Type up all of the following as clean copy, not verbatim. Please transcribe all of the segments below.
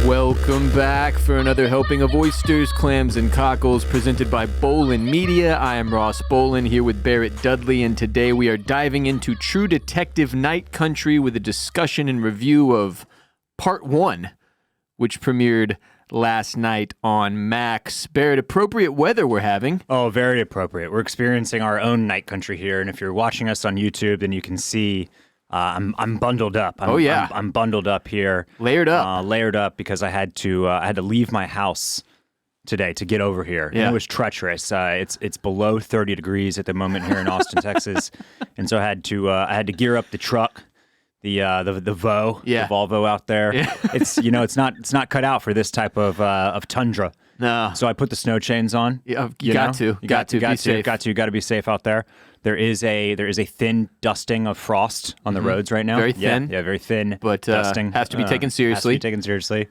Welcome back for another helping of oysters, clams, and cockles presented by Bolin Media. I am Ross Bolin here with Barrett Dudley, and today we are diving into True Detective Night Country with a discussion and review of Part 1, which premiered last night on Max. Barrett, appropriate weather we're having. Oh, very appropriate. We're experiencing our own night country here, and if you're watching us on YouTube, then you can see I'm bundled up. I'm bundled up here, layered up because I had to leave my house today to get over here. Yeah. And it was treacherous. It's below 30 degrees at the moment here in Austin, Texas, and so I had to gear up the truck. The Volvo out there. Yeah. It's not cut out for this type of tundra. No. So I put the snow chains on. Yeah, you got to be safe. Got to be safe out there. There is a thin dusting of frost on the roads right now. Very thin. Yeah, very thin. But dusting has to be taken seriously.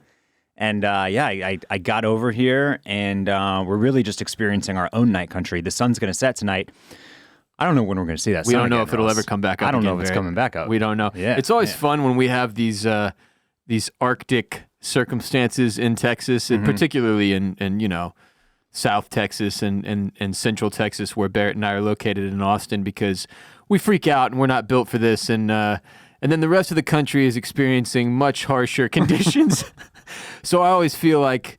And I got over here, and we're really just experiencing our own night country. The sun's going to set tonight. I don't know when we're going to see that. We don't know again, if it'll ever come back up. I don't know again, if it's Barrett. coming back up. We don't know. Yeah, it's always fun when we have these Arctic circumstances in Texas, and particularly in South Texas and Central Texas, where Barrett and I are located in Austin, because we freak out and we're not built for this, and then the rest of the country is experiencing much harsher conditions. So I always feel like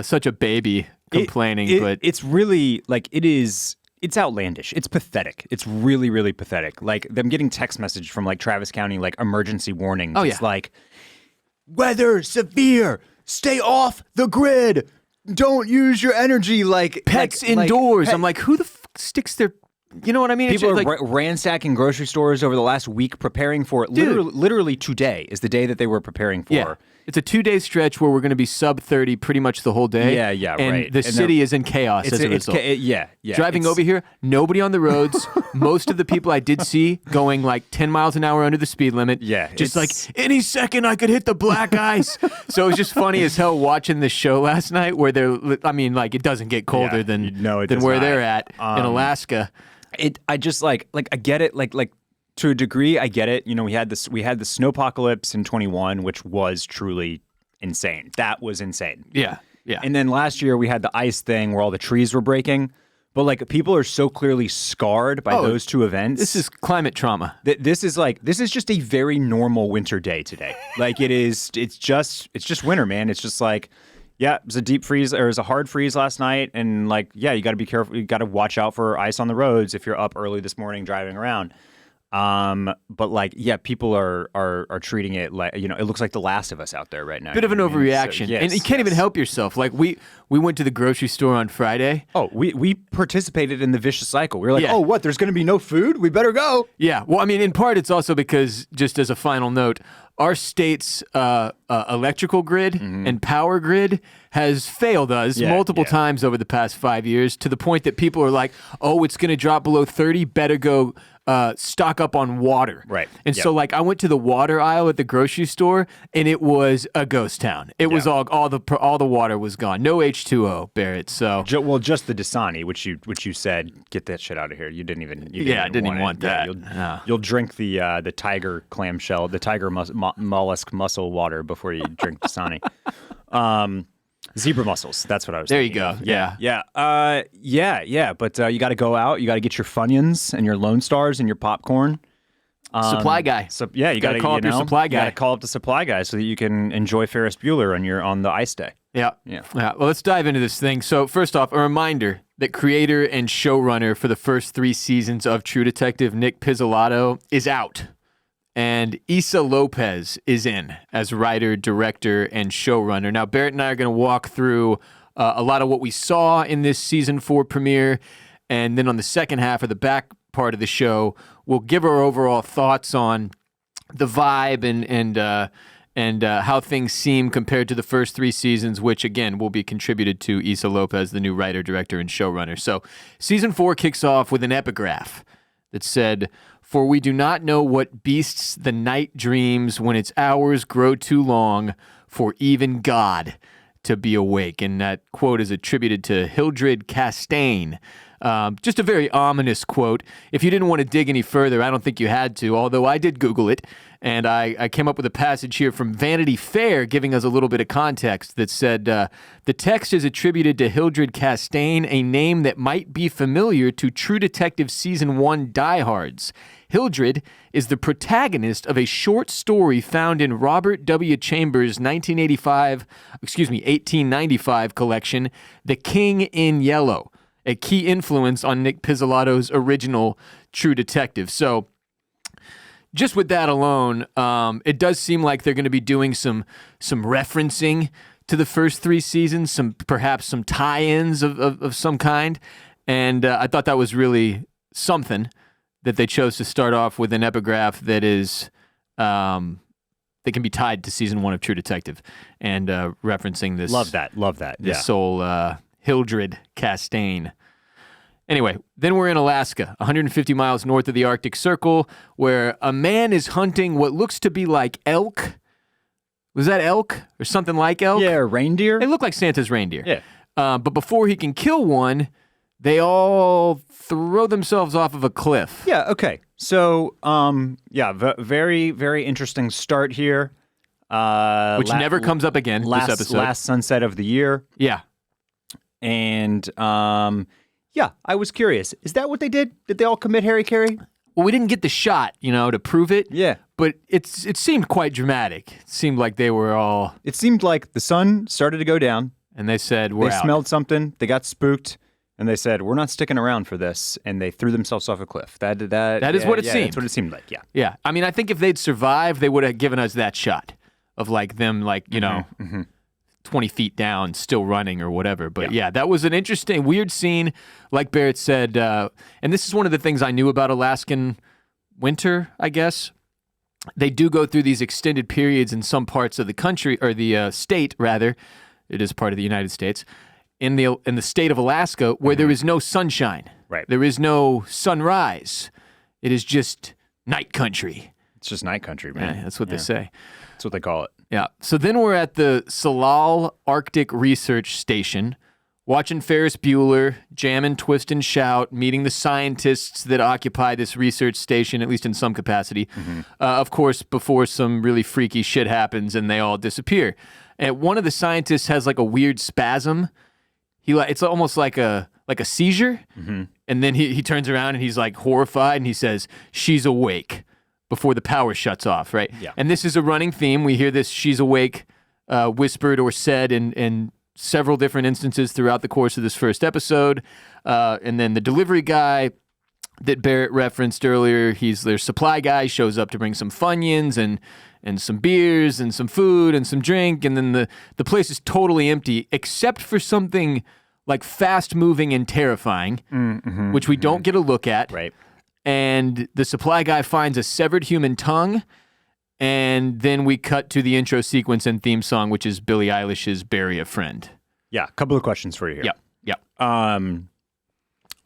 such a baby complaining, but it's really like it is. It's outlandish. It's pathetic. It's really, really pathetic. Like, I'm getting text message from, like, Travis County, like, emergency warnings. Oh, yeah. It's like, weather severe. Stay off the grid. Don't use your energy. Like, pets indoors. I'm like, who the sticks their... You know what I mean? People it's are ransacking grocery stores over the last week, preparing for it. Literally today is the day that they were preparing for. Yeah. It's a 2-day stretch where we're going to be sub 30 pretty much the whole day. Yeah, and right. The city is in chaos as a result. Yeah. Driving over here, nobody on the roads. Most of the people I did see going like 10 miles an hour under the speed limit. Yeah. Just like, any second I could hit the black ice. So it was just funny as hell watching this show last night where it doesn't get colder than where they're at in Alaska. I just like I get it, like to a degree I get it. We had the snowpocalypse in 21, which was truly insane. That was insane. Yeah. And then last year we had the ice thing where all the trees were breaking. But like people are so clearly scarred by those two events. This is climate trauma. This is just a very normal winter day today. Like it's just winter, man. It's just like, yeah, it was a deep freeze, or it was a hard freeze last night, and you got to be careful. You got to watch out for ice on the roads if you're up early this morning driving around. But people are treating it like, it looks like The Last of Us out there right now. Bit of an overreaction, and you can't even help yourself. Like we went to the grocery store on Friday. Oh, we participated in the vicious cycle. We were like, oh, what? There's going to be no food? We better go. Yeah. Well, I mean, in part, it's also because, just as a final note, our state's electrical grid and power grid has failed us multiple times over the past 5 years, to the point that people are like, oh, it's going to drop below 30, better go stock up on water. Right. And so I went to the water aisle at the grocery store, and it was a ghost town. It was all the water was gone. No H2O, Barrett. So just the Dasani, which you said, get that shit out of here. You didn't even want that. Yeah, you'll drink the tiger clamshell, the tiger mollusk mussel water before you drink Dasani. Zebra mussels. That's what I was thinking. There you go. Yeah. But you got to go out. You got to get your Funyuns and your Lone Stars and your popcorn. Supply guy. So you got to call up your supply guy. You got to call up the supply guy so that you can enjoy Ferris Bueller on the ice day. Yeah. Well, let's dive into this thing. So first off, a reminder that creator and showrunner for the first 3 seasons of True Detective, Nick Pizzolatto, is out. And Issa Lopez is in as writer, director, and showrunner. Now, Barrett and I are going to walk through a lot of what we saw in this season 4 premiere. And then on the second half of the back part of the show, we'll give our overall thoughts on the vibe and how things seem compared to the first 3 seasons, which, again, will be contributed to Issa Lopez, the new writer, director, and showrunner. So season 4 kicks off with an epigraph that said, "For we do not know what beasts the night dreams when its hours grow too long for even God to be awake." And that quote is attributed to Hildred Castaigne, Just a very ominous quote. If you didn't want to dig any further, I don't think you had to, although I did Google it, and I came up with a passage here from Vanity Fair giving us a little bit of context that said, the text is attributed to Hildred Castaigne, a name that might be familiar to True Detective Season 1 diehards. Hildred is the protagonist of a short story found in Robert W. Chambers' 1895 collection, The King in Yellow, a key influence on Nick Pizzolatto's original True Detective. So just with that alone, it does seem like they're going to be doing some referencing to the first 3 seasons, perhaps some tie-ins of some kind, and I thought that was really something that they chose to start off with an epigraph that is that can be tied to season 1 of True Detective, and referencing this. Love that. This soul Hildred Castaigne. Anyway, then we're in Alaska, 150 miles north of the Arctic Circle, where a man is hunting what looks to be like elk. Was that elk or something like elk? Yeah, reindeer. They look like Santa's reindeer. Yeah. But before he can kill one, they all throw themselves off of a cliff. Yeah, okay. So, very, very interesting start here. Which never comes up again this episode. Last sunset of the year. Yeah. And, I was curious. Is that what they did? Did they all commit Harry-Carry? Well, we didn't get the shot, to prove it. Yeah. But it seemed quite dramatic. It seemed like they were all... It seemed like the sun started to go down. And they said, we're out. They smelled something. They got spooked. And they said, we're not sticking around for this. And they threw themselves off a cliff. That is what it seemed. That's what it seemed like, yeah. Yeah. I mean, I think if they'd survived, they would have given us that shot of them 20 feet down, still running or whatever. But yeah, that was an interesting, weird scene. Like Barrett said, and this is one of the things I knew about Alaskan winter, I guess. They do go through these extended periods in some parts of the country, or the state, rather. It is part of the United States. In the state of Alaska, where there is no sunshine. Right. There is no sunrise. It is just night country. It's just night country, man. Yeah, that's what they say. That's what they call it. Yeah. So then we're at the Salal Arctic Research Station, watching Ferris Bueller, jam and twist and shout, meeting the scientists that occupy this research station, at least in some capacity. Of course, before some really freaky shit happens and they all disappear. And one of the scientists has a weird spasm. It's almost like a seizure. And then he turns around and he's horrified and he says, "She's awake," before the power shuts off, right? Yeah. And this is a running theme. We hear this "she's awake" whispered or said in several different instances throughout the course of this first episode. And then the delivery guy that Barrett referenced earlier, he's their supply guy, shows up to bring some Funyuns and some beers and some food and some drink. And then the place is totally empty except for something fast-moving and terrifying, which we don't get a look at. Right. And the supply guy finds a severed human tongue, and then we cut to the intro sequence and theme song, which is Billie Eilish's "Bury a Friend." Yeah, a couple of questions for you here. Yep.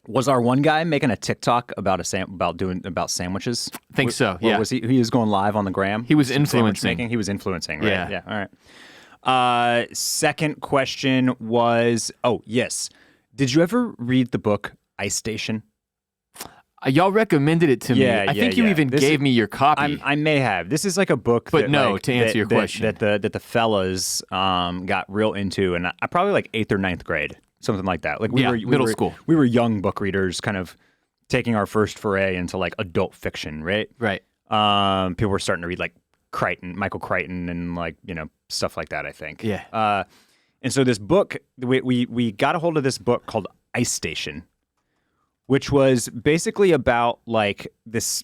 Was our one guy making a TikTok about sandwiches? I think so. Yeah. Was he was going live on the gram? He was Some sandwich influencing. making? He was influencing, right? Yeah. Yeah. All right. Second question was, yes. Did you ever read the book Ice Station? Y'all recommended it to me. I think you even gave me your copy. I may have. This is a book But to answer your question. That the fellas got real into, and I probably 8th or 9th grade, something like that. Middle school. We were young book readers, kind of taking our first foray into adult fiction, right? Right. People were starting to read Michael Crichton and stuff like that, I think. Yeah. And so this book, we got a hold of this book called Ice Station, which was basically about this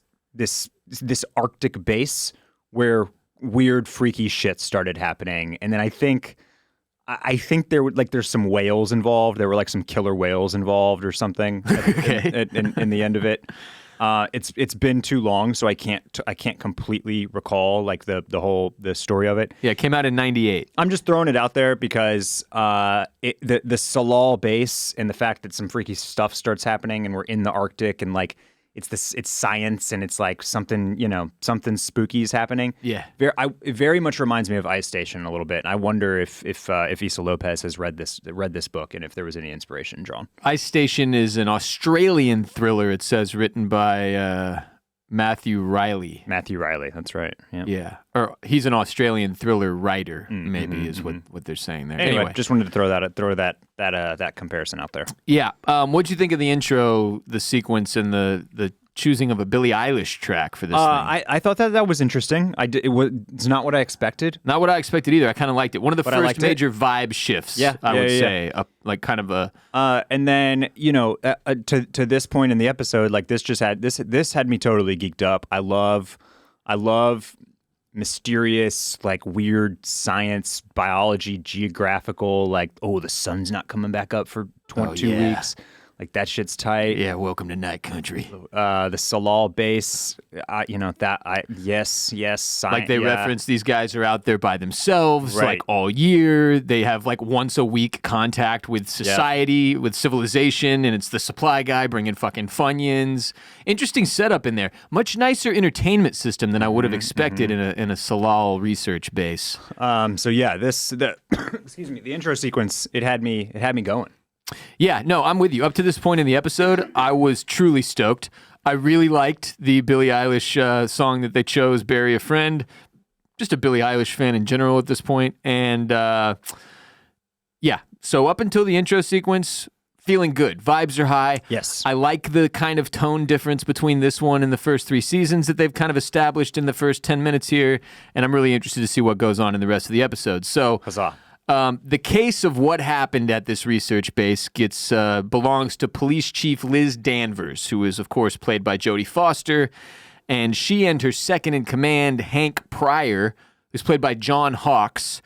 Arctic base where weird, freaky shit started happening. And then I think there were there's some whales involved. There were some killer whales involved or something. Okay. in the end of it. It's been too long, so I can't completely recall the story of it. Yeah, it came out in 98. I'm just throwing it out there because the Salal base and the fact that some freaky stuff starts happening and we're in the Arctic and it's science and it's like something, something spooky is happening. Yeah. It very much reminds me of Ice Station a little bit. And I wonder if Issa Lopez has read this book and if there was any inspiration drawn. Ice Station is an Australian thriller, it says, written by Matthew Riley. Matthew Riley, that's right. Yeah. Yeah. Or he's an Australian thriller writer, maybe is what they're saying there. Anyway, just wanted to throw that comparison out there. Yeah. What'd you think of the intro, the sequence, and the choosing of a Billie Eilish track for this thing? I thought that was interesting. It's not what I expected. Not what I expected either. I kind of liked it. One of the But I first liked major vibe shifts, I would say. Like kind of a... And then, to this point in the episode, like this had me totally geeked up. I love mysterious, like weird science, biology, geographical, like, the sun's not coming back up for 22 weeks. Like that shit's tight. Yeah, welcome to Night Country. The Salal base, yes. Like they reference these guys are out there by themselves, Right. like all year. They have like once a week contact with society, with civilization, and it's the supply guy bringing fucking Funyuns. Interesting setup in there. Much nicer entertainment system than I would have expected in a Salal research base. Excuse me, the intro sequence, it had me going. Yeah, no, I'm with you. Up to this point in the episode, I was truly stoked. I really liked the Billie Eilish song that they chose, Bury a Friend. Just a Billie Eilish fan in general at this point. And so up until the intro sequence, feeling good. Vibes are high. Yes. I like the kind of tone difference between this one and the first 3 seasons that they've kind of established in the first 10 minutes here. And I'm really interested to see what goes on in the rest of the episode. So... Huzzah. The case of what happened at this research base belongs to Police Chief Liz Danvers, who is, of course, played by Jodie Foster, and she and her second in command, Hank Pryor, who's played by John Hawkes,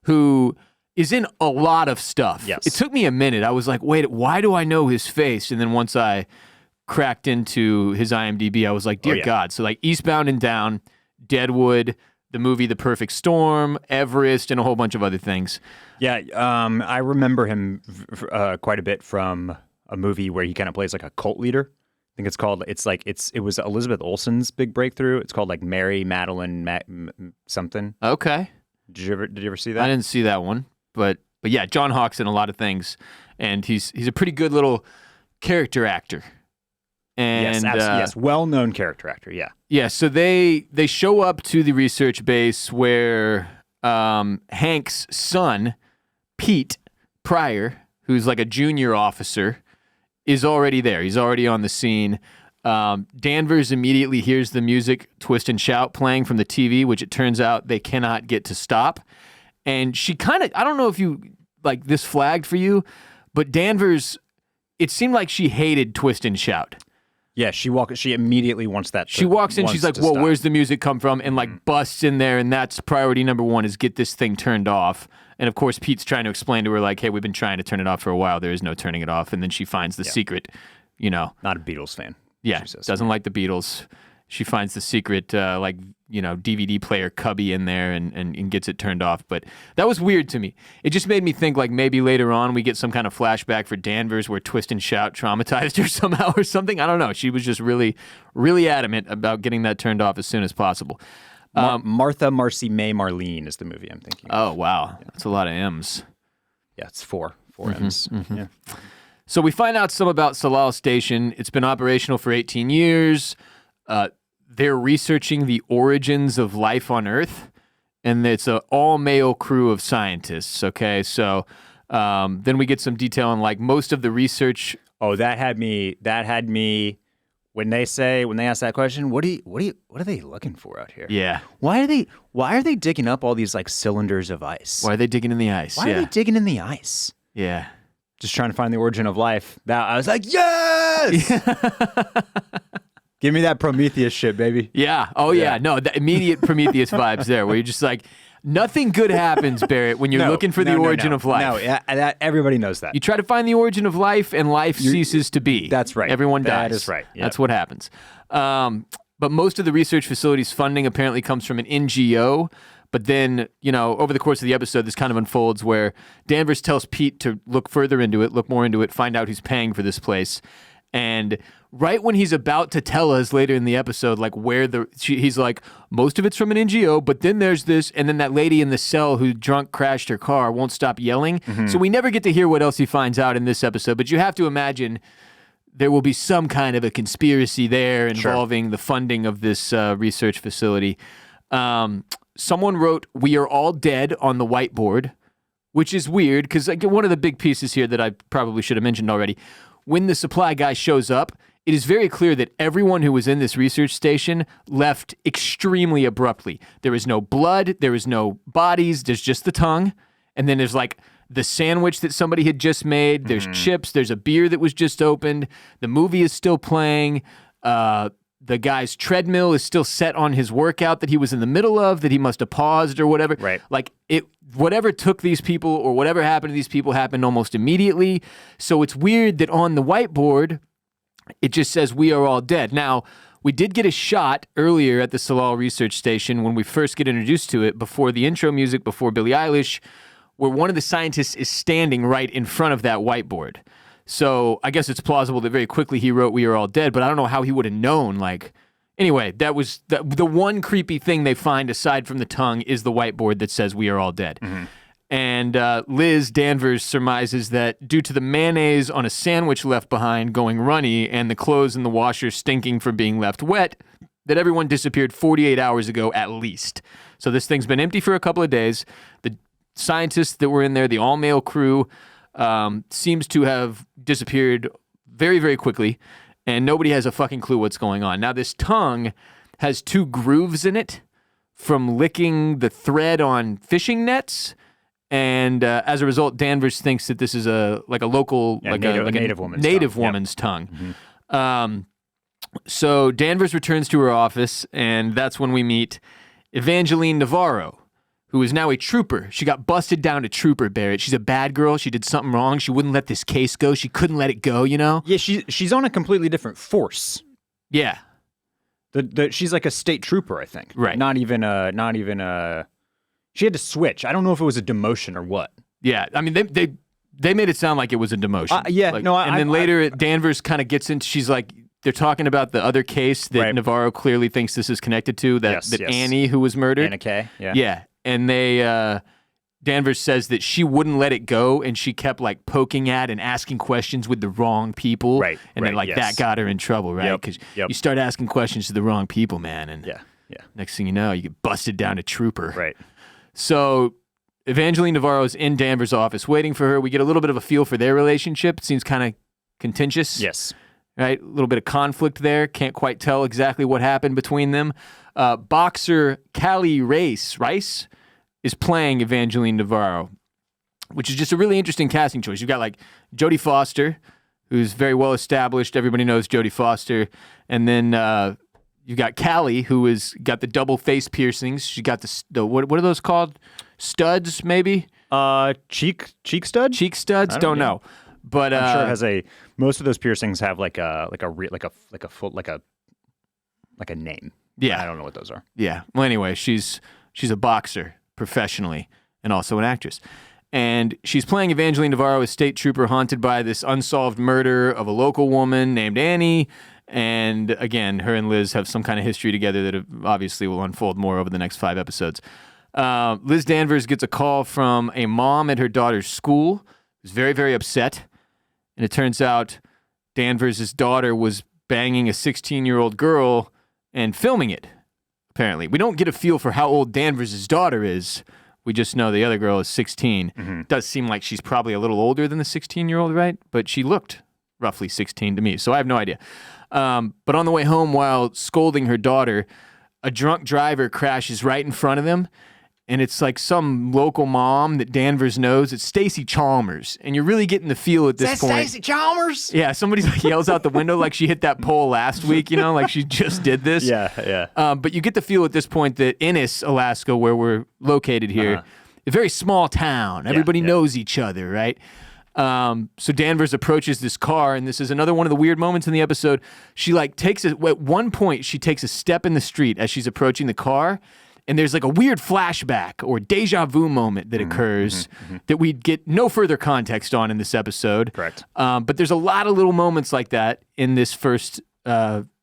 who is in a lot of stuff. Yes. It took me a minute. I was like, wait, why do I know his face? And then once I cracked into his IMDb, I was like, dear God. So like Eastbound and Down, Deadwood, the movie The Perfect Storm, Everest, and a whole bunch of other things. Yeah, I remember him quite a bit from a movie where he kind of plays like a cult leader. I think it was Elizabeth Olsen's big breakthrough. It's called like Mary Madeline something. Okay. Did you ever see that? I didn't see that one, but yeah, John Hawkes in a lot of things, and he's a pretty good little character actor. And, yes, well-known character actor, yeah. Yeah, so they show up to the research base where Hank's son, Pete Pryor, who's like a junior officer, is already there. He's already on the scene. Danvers immediately hears the music Twist and Shout playing from the TV, which it turns out they cannot get to stop. And she kind of, I don't know if you, like, this flagged for you, but Danvers, it seemed like she hated Twist and Shout. Yeah, she immediately wants that. She walks in, she's like, whoa, where's the music come from? And like busts in there, and that's priority number one, is get this thing turned off. And of course, Pete's trying to explain to her, like, hey, we've been trying to turn it off for a while. There is no turning it off. And then she finds the secret, Not a Beatles fan. Yeah, doesn't like the Beatles. She finds the secret, DVD player cubby in there and gets it turned off. But that was weird to me. It just made me think like maybe later on we get some kind of flashback for Danvers where Twist and Shout traumatized her somehow or something. I don't know. She was just really, really adamant about getting that turned off as soon as possible. Martha, Marcy, May, Marlene is the movie I'm thinking of. Oh, wow. Yeah. That's a lot of M's. Yeah, it's four M's. Mm-hmm. Yeah. So we find out some about Salal Station. It's been operational for 18 years. They're researching the origins of life on Earth, and it's an all-male crew of scientists, okay? So then we get some detail on, like, most of the research. Oh, that had me when they ask that question, what are they looking for out here? Yeah. Why are they digging up all these, like, cylinders of ice? Why are they digging in the ice? Why are they digging in the ice? Yeah. Just trying to find the origin of life. That I was like, yes! Give me that Prometheus shit, baby. Yeah. Oh, yeah. No, the immediate Prometheus vibes there, where you're just like, nothing good happens, Barrett, when you're looking for the origin of life. No, everybody knows that. You try to find the origin of life, and life ceases to be. That's right. Everyone dies. That is right. Yep. That's what happens. But most of the research facility's funding apparently comes from an NGO. But then, over the course of the episode, this kind of unfolds where Danvers tells Pete to look further into it, look more into it, find out who's paying for this place. And right when he's about to tell us later in the episode, like where he's like, most of it's from an NGO, but then there's this, and then that lady in the cell who drunk crashed her car won't stop yelling. So we never get to hear what else he finds out in this episode, but you have to imagine there will be some kind of a conspiracy there involving the funding of this research facility. Someone wrote, "We are all dead" on the whiteboard, which is weird because like, one of the big pieces here that I probably should have mentioned already, when the supply guy shows up, it is very clear that everyone who was in this research station left extremely abruptly. There is no blood, there is no bodies, there's just the tongue, and then there's like the sandwich that somebody had just made, there's chips, there's a beer that was just opened, the movie is still playing, the guy's treadmill is still set on his workout that he was in the middle of, that he must have paused or whatever. Right. Like, whatever took these people or whatever happened to these people happened almost immediately. So it's weird that on the whiteboard, it just says, "We are all dead." Now, we did get a shot earlier at the Salal Research Station when we first get introduced to it, before the intro music, before Billie Eilish, where one of the scientists is standing right in front of that whiteboard. So I guess it's plausible that very quickly he wrote "We are all dead," but I don't know how he would have known. Like, anyway, that was the one creepy thing they find aside from the tongue is the whiteboard that says "We are all dead." And Liz Danvers surmises that due to the mayonnaise on a sandwich left behind going runny and the clothes in the washer stinking for being left wet, that everyone disappeared 48 hours ago at least. So this thing's been empty for a couple of days. The scientists that were in there, the all-male crew, seems to have disappeared very, very quickly, and nobody has a fucking clue what's going on. Now, this tongue has 2 grooves in it from licking the thread on fishing nets, and as a result, Danvers thinks that this is a local, a native woman's tongue. So Danvers returns to her office, and that's when we meet Evangeline Navarro, who is now a trooper. She got busted down to trooper, Barrett. She's a bad girl. She did something wrong. She wouldn't let this case go. She couldn't let it go, you know? Yeah, she's on a completely different force. Yeah. She's like a state trooper, I think. Right. Not even a. She had to switch. I don't know if it was a demotion or what. Yeah, I mean, they made it sound like it was a demotion. Then later, Danvers kind of gets into, she's like, they're talking about the other case that Navarro clearly thinks this is connected to, that Annie who was murdered. Anna Kay, yeah. Yeah, and Danvers says that she wouldn't let it go, and she kept like poking at and asking questions with the wrong people. Right. And then that got her in trouble, right? Because you start asking questions to the wrong people, man. And next thing you know, you get busted down to trooper. Right. So Evangeline Navarro is in Danvers' office waiting for her. We get a little bit of a feel for their relationship. It seems kind of contentious. Yes. Right? A little bit of conflict there. Can't quite tell exactly what happened between them. Boxer Callie Rice is playing Evangeline Navarro, which is just a really interesting casting choice. You've got like Jodie Foster, who's very well established. Everybody knows Jodie Foster. And then you've got Callie, who has got the double face piercings. She got the what are those called? Studs, maybe? Cheek stud? Cheek studs? Don't know. But I'm sure it has most of those piercings have like a name. Yeah. I don't know what those are. Yeah. Well, anyway, she's a boxer professionally and also an actress. And she's playing Evangeline Navarro, a state trooper haunted by this unsolved murder of a local woman named Annie. And again, her and Liz have some kind of history together that obviously will unfold more over the next 5 episodes. Liz Danvers gets a call from a mom at her daughter's school who's very, very upset. And it turns out Danvers' daughter was banging a 16-year-old girl and filming it, apparently. We don't get a feel for how old Danvers' daughter is. We just know the other girl is 16. It does seem like she's probably a little older than the 16-year-old, right? But she looked roughly 16 to me, so I have no idea. But on the way home, while scolding her daughter, a drunk driver crashes right in front of them, and it's like some local mom that Danvers knows. It's Stacey Chalmers, and you're really getting the feel at this point. Stacey Chalmers? Yeah, somebody like yells out the window like she hit that pole last week, you know, like she just did this. Yeah. But you get the feel at this point that Ennis, Alaska, where we're located here, a very small town. Everybody knows each other, right? So Danvers approaches this car, and this is another one of the weird moments in the episode. She at one point she takes a step in the street as she's approaching the car, And there's like a weird flashback or deja vu moment that occurs that we get no further context on in this episode. Correct. But there's a lot of little moments like that in this first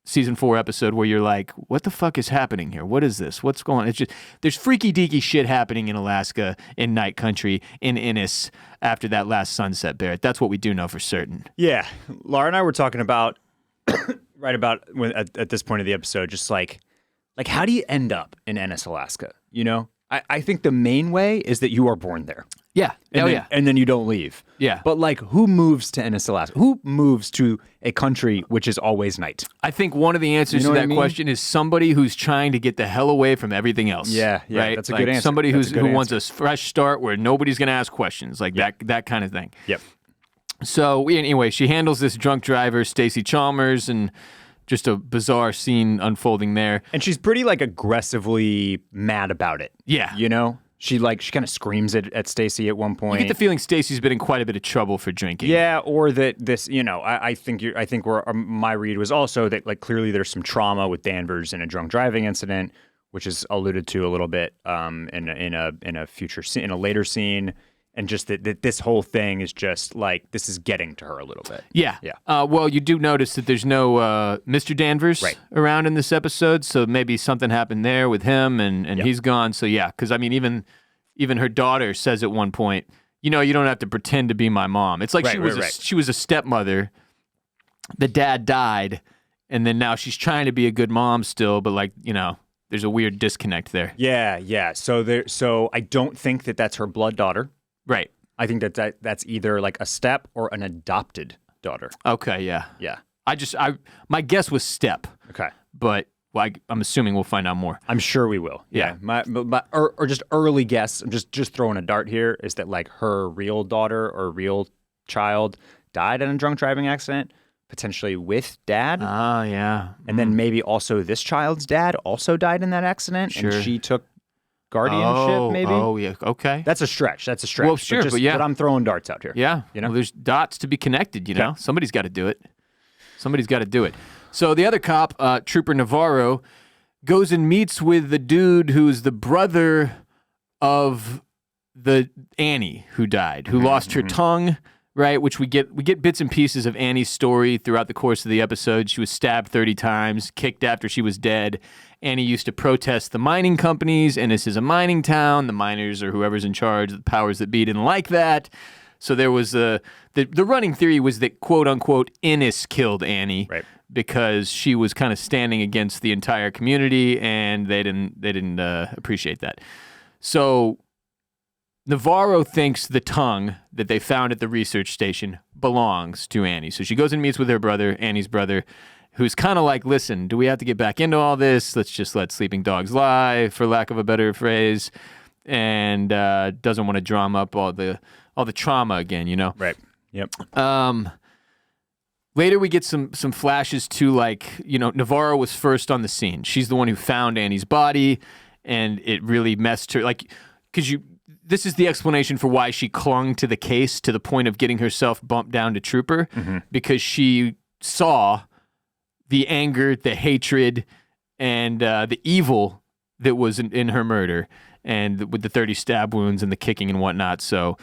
season 4 episode where you're like, what the fuck is happening here? What is this? What's going on? It's just, there's freaky deaky shit happening in Alaska, in Night Country, in Innis after that last sunset, Barrett. That's what we do know for certain. Yeah. Laura and I were talking about, right about at this point of the episode, just like how do you end up in Ennis, Alaska? You know? I think the main way is that you are born there. Yeah. And then you don't leave. Yeah. But like, who moves to Ennis, Alaska? Who moves to a country which is always night? I think one of the answers to that question is somebody who's trying to get the hell away from everything else. Yeah, right? That's a good answer. Somebody who wants a fresh start where nobody's going to ask questions, like that kind of thing. Yep. So anyway, she handles this drunk driver, Stacey Chalmers, and just a bizarre scene unfolding there. And she's pretty like aggressively mad about it. Yeah. You know? She kind of screams at Stacey at one point. You get the feeling Stacey's been in quite a bit of trouble for drinking. Yeah, or that this, you know, I think my read was also that like clearly there's some trauma with Danvers in a drunk driving incident, which is alluded to a little bit in a future scene, in a later scene, and just that this whole thing is just like this is getting to her a little bit. Yeah. Well, you do notice that there's no Mr. Danvers around in this episode, so maybe something happened there with him, and he's gone. So yeah, because I mean, even her daughter says at one point, you know, you don't have to pretend to be my mom. It's like she was a stepmother. The dad died, and then now she's trying to be a good mom still, but like, you know, there's a weird disconnect there. Yeah. So I don't think that that's her blood daughter. Right. I think that's either like a step or an adopted daughter. Okay, yeah. Yeah. My guess was step. Okay. But I'm assuming we'll find out more. I'm sure we will. Yeah. Or just early guess, I'm just throwing a dart here, is that like her real daughter or real child died in a drunk driving accident, potentially with dad. Oh, yeah. And then maybe also this child's dad also died in that accident, and she took guardianship, maybe? Oh, yeah. Okay. That's a stretch. Well, sure, but but I'm throwing darts out here. Yeah. You know? Well, there's dots to be connected, you know? Somebody's got to do it. So the other cop, Trooper Navarro, goes and meets with the dude who's the brother of the Annie who died, who lost her tongue, right? Which we get bits and pieces of Annie's story throughout the course of the episode. She was stabbed 30 times, kicked after she was dead. Annie used to protest the mining companies, and this is a mining town. The miners or whoever's in charge, the powers that be, didn't like that. So there was the running theory was that, quote unquote, Innis killed Annie, because she was kind of standing against the entire community, and they didn't appreciate that. So Navarro thinks the tongue that they found at the research station belongs to Annie. So she goes and meets with her brother, Annie's brother, who's kind of like, listen, do we have to get back into all this? Let's just let sleeping dogs lie, for lack of a better phrase, and doesn't want to drum up all the trauma again, you know? Right. Yep. Later, we get some flashes to, like, you know, Navarro was first on the scene. She's the one who found Annie's body, and it really messed her, like, because this is the explanation for why she clung to the case to the point of getting herself bumped down to Trooper, because she saw the anger, the hatred, and the evil that was in her murder, and with the 30 stab wounds and the kicking and whatnot. So,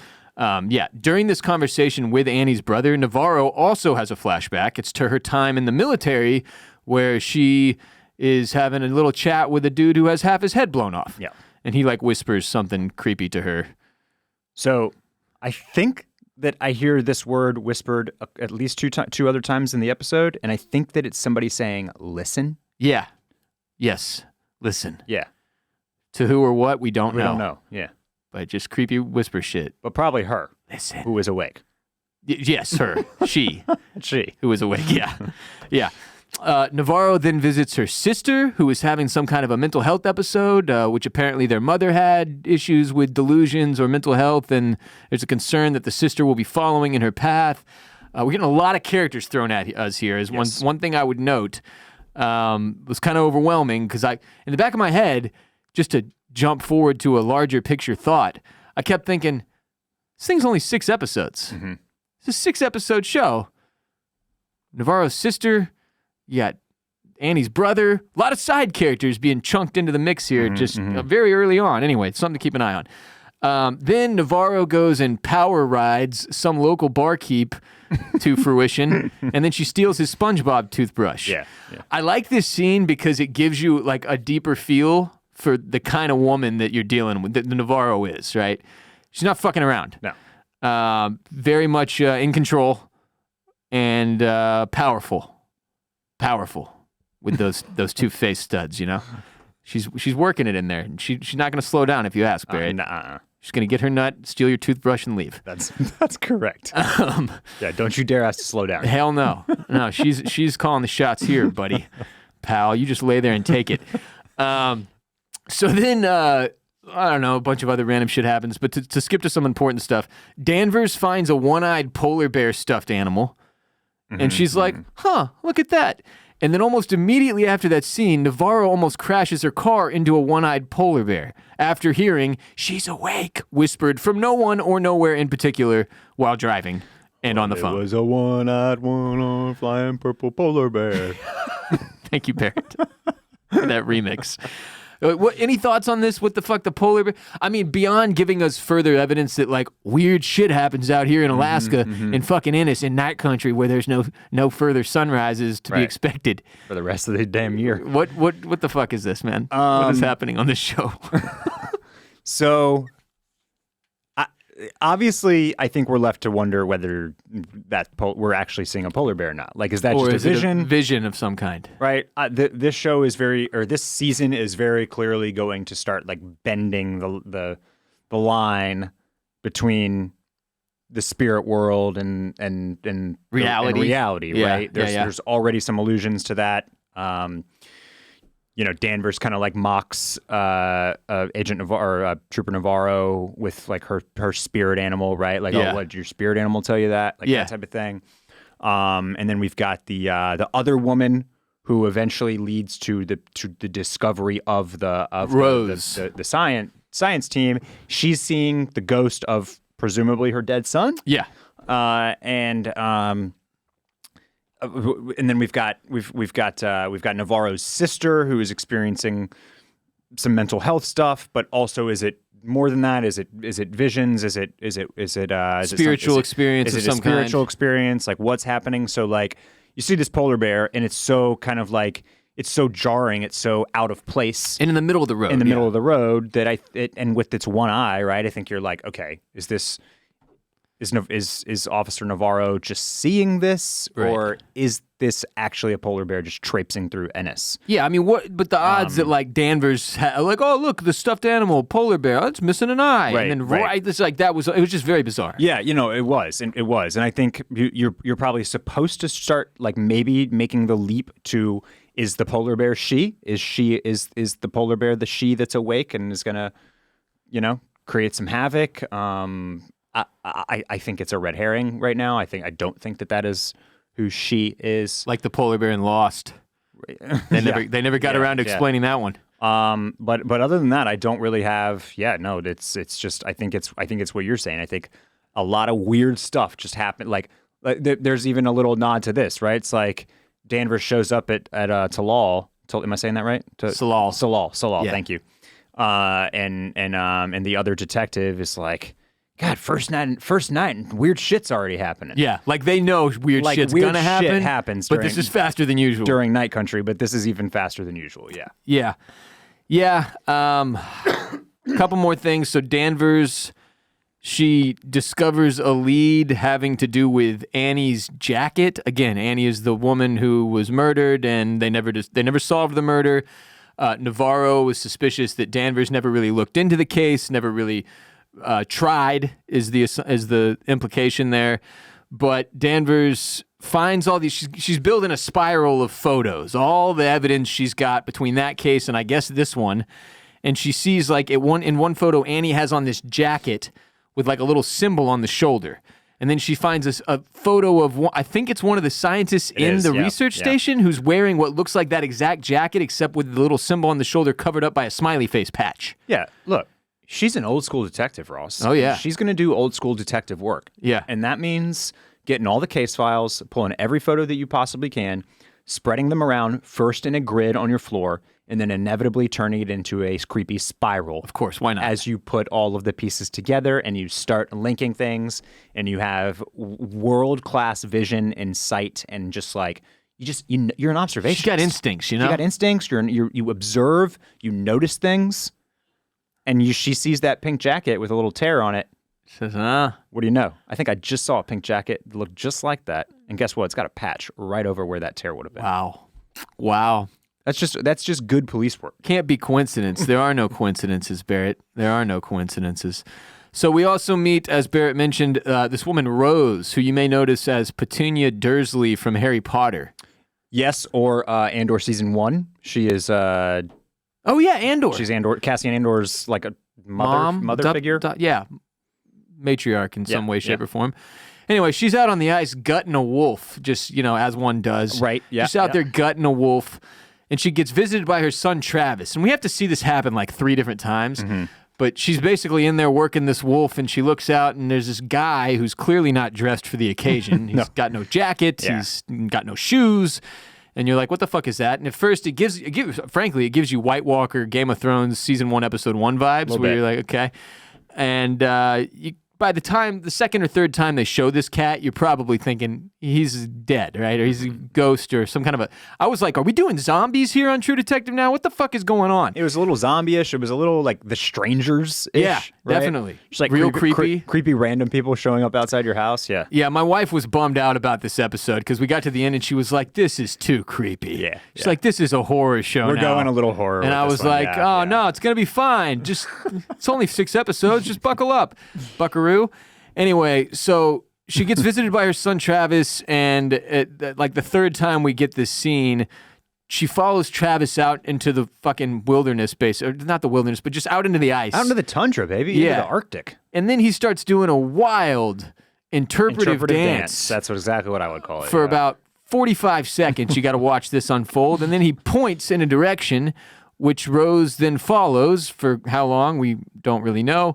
during this conversation with Annie's brother, Navarro also has a flashback. It's to her time in the military, where she is having a little chat with a dude who has half his head blown off. Yeah. And he, like, whispers something creepy to her. So I think that I hear this word whispered at least two other times in the episode, and I think that it's somebody saying, listen. Yeah. Yes. Listen. Yeah. To who or what, we don't know. We don't know. Yeah. But just creepy whisper shit. But probably her. Listen. Who is awake. Yes, her. She. She. Who is awake, yeah. Yeah. Navarro then visits her sister, who is having some kind of a mental health episode, which apparently their mother had issues with delusions or mental health, and there's a concern that the sister will be following in her path. We're getting a lot of characters thrown at us here. One thing I would note was kind of overwhelming, because in the back of my head, just to jump forward to a larger picture thought, I kept thinking, this thing's only 6 episodes. It's a 6-episode show. Navarro's sister, you got Annie's brother. A lot of side characters being chunked into the mix here very early on. Anyway, it's something to keep an eye on. Then Navarro goes and power rides some local barkeep to fruition, and then she steals his SpongeBob toothbrush. Yeah. I like this scene because it gives you like a deeper feel for the kind of woman that you're dealing with, that the Navarro is, right? She's not fucking around. No. Very much in control and powerful with those two face studs, you know? She's working it in there, and she's not going to slow down if you ask, Barrett. Nuh-uh. She's going to get her nut, steal your toothbrush, and leave. That's correct. Yeah, don't you dare ask to slow down. Hell no. No, she's calling the shots here, buddy. Pal, you just lay there and take it. So then, I don't know, a bunch of other random shit happens, but to skip to some important stuff, Danvers finds a one-eyed polar bear stuffed animal, and she's like, huh, look at that. And then almost immediately after that scene, Navarro almost crashes her car into a one-eyed polar bear after hearing, "She's awake," whispered from no one or nowhere in particular while driving and on the phone. It was a one-eyed flying purple polar bear. Thank you, Barrett, for that remix. Any thoughts on this? What the fuck, the polar bear? I mean, beyond giving us further evidence that like weird shit happens out here in Alaska, in fucking Ennis, in night country, where there's no further sunrises to be expected for the rest of the damn year. What the fuck is this, man? What is happening on this show? So, obviously, I think we're left to wonder whether we're actually seeing a polar bear or not. Like, is that or just is a vision? It a vision of some kind, right? This show is this season is very clearly going to start like bending the line between the spirit world and reality. Reality, right? There's already some allusions to that. Danvers kind of like mocks Agent Navarro, Trooper Navarro with like her spirit animal, right? Like, oh, what did your spirit animal tell you that? Like that type of thing. And then we've got the other woman who eventually leads to the discovery of Rose, the science team. She's seeing the ghost of presumably her dead son. Yeah. And then we've got Navarro's sister who is experiencing some mental health stuff, but also is it more than that? Is it visions? Is it spiritual experience of some kind? Spiritual experience? Like what's happening? So like you see this polar bear, and it's so kind of like it's so jarring, it's so out of place, and in the middle of the road. In the middle of the road and with its one eye, right? I think you're like, okay, is Officer Navarro just seeing this, or is this actually a polar bear just traipsing through Ennis? Yeah, I mean, but the odds that like Danvers, like, oh look, the stuffed animal polar bear, it's missing an eye, right, and then this like it was just very bizarre. Yeah, it was, and I think you're probably supposed to start like maybe making the leap to, is the polar bear she? Is the polar bear the she that's awake and is gonna, create some havoc? I think it's a red herring right now. I don't think that is who she is. Like the polar bear in Lost. They never got around to explaining that one. But other than that, I don't really have. Yeah, no, it's just I think it's what you're saying. I think a lot of weird stuff just happened. Like there's even a little nod to this, right? It's like Danvers shows up at Talal. Am I saying that right? Salal. Yeah. Thank you. And the other detective is like, God, first night, weird shit's already happening. Yeah, like they know weird shit's gonna happen. Shit happens, but this is faster than usual during Night Country. But this is even faster than usual. Yeah. Couple more things. So Danvers, she discovers a lead having to do with Annie's jacket. Again, Annie is the woman who was murdered, and they never solved the murder. Navarro was suspicious that Danvers never really looked into the case, never really tried is the implication there. But Danvers finds all these, she's building a spiral of photos, all the evidence she's got between that case and I guess this one, and she sees like in one photo Annie has on this jacket with like a little symbol on the shoulder, and then she finds a photo of I think it's one of the scientists in the research station who's wearing what looks like that exact jacket except with the little symbol on the shoulder covered up by a smiley face patch. Yeah, look. She's an old school detective, Ross. Oh, yeah. She's going to do old school detective work. Yeah. And that means getting all the case files, pulling every photo that you possibly can, spreading them around first in a grid on your floor, and then inevitably turning it into a creepy spiral. Of course, why not? As you put all of the pieces together and you start linking things, and you have world-class vision and sight, and just like you're an observationist. She's got instincts, you know. You got instincts. You observe. You notice things, and she sees that pink jacket with a little tear on it. Says, What do you know? I think I just saw a pink jacket that looked just like that, and guess what? It's got a patch right over where that tear would have been. Wow. That's just good police work. Can't be coincidence. There are no coincidences, Barrett. There are no coincidences. So we also meet, as Barrett mentioned, this woman, Rose, who you may notice as Petunia Dursley from Harry Potter. Yes, or Andor season 1. She is. Oh yeah, Andor. She's Andor. Cassian Andor's like a mother figure. Yeah, matriarch in some way, shape, or form. Anyway, she's out on the ice gutting a wolf, just as one does. Right. Yeah. She's out there gutting a wolf. And she gets visited by her son, Travis. And we have to see this happen like 3 different times. Mm-hmm. But she's basically in there working this wolf, and she looks out, and there's this guy who's clearly not dressed for the occasion. He's got no jacket. Yeah. He's got no shoes. And you're like, what the fuck is that? And at first, it gives you White Walker, Game of Thrones, Season 1, Episode 1 vibes, where you're like, okay. And by the time, the second or third time they show this cat, you're probably thinking he's dead, right? Or he's a ghost or some kind of I was like, are we doing zombies here on True Detective now? What the fuck is going on? It was a little zombie-ish. It was a little like The Strangers-ish. Yeah, right? definitely. Just like real creepy. Creepy random people showing up outside your house. Yeah. Yeah, my wife was bummed out about this episode because we got to the end and she was like, this is too creepy. Yeah. She's like, this is a horror show We're now. going a little horror. And I was like, no, it's going to be fine. Just, it's only 6 episodes. Just buckle up, buckaroo. Anyway, so she gets visited by her son Travis, and like the third time we get this scene, she follows Travis out into the fucking wilderness or not the wilderness, but just out into the ice. Out into the tundra, baby. Yeah. Into the Arctic. And then he starts doing a wild interpretive dance. That's exactly what I would call it. For about 45 seconds, you got to watch this unfold, and then he points in a direction, which Rose then follows for how long, we don't really know,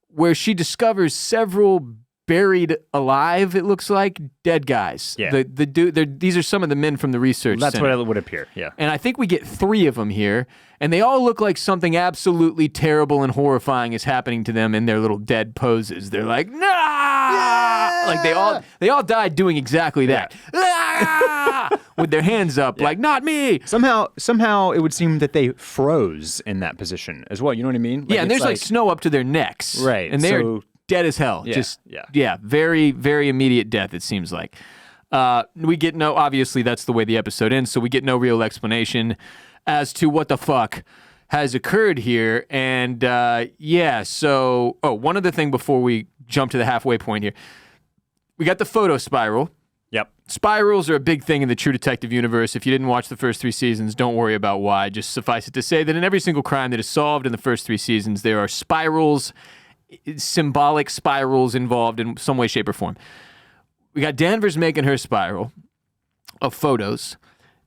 where she discovers several buried alive, it looks like, dead guys. Yeah. These are some of the men from the research That's center. what it would appear, yeah. And I think we get 3 of them here, and they all look like something absolutely terrible and horrifying is happening to them in their little dead poses. They're like, nah! Yeah! Like they all died doing exactly that. Yeah. Ah! With their hands up, like, not me! Somehow it would seem that they froze in that position as well, you know what I mean? Like, and there's like snow up to their necks. Right. And they're dead as hell. Very, very immediate death, it seems like. We get obviously that's the way the episode ends, so we get no real explanation as to what the fuck has occurred here. And one other thing before we jump to the halfway point here. We got the photo spiral. Yep. Spirals are a big thing in the True Detective universe. If you didn't watch the first 3 seasons, don't worry about why. Just suffice it to say that in every single crime that is solved in the first 3 seasons, there are spirals, symbolic spirals involved in some way, shape, or form. We got Danvers making her spiral of photos.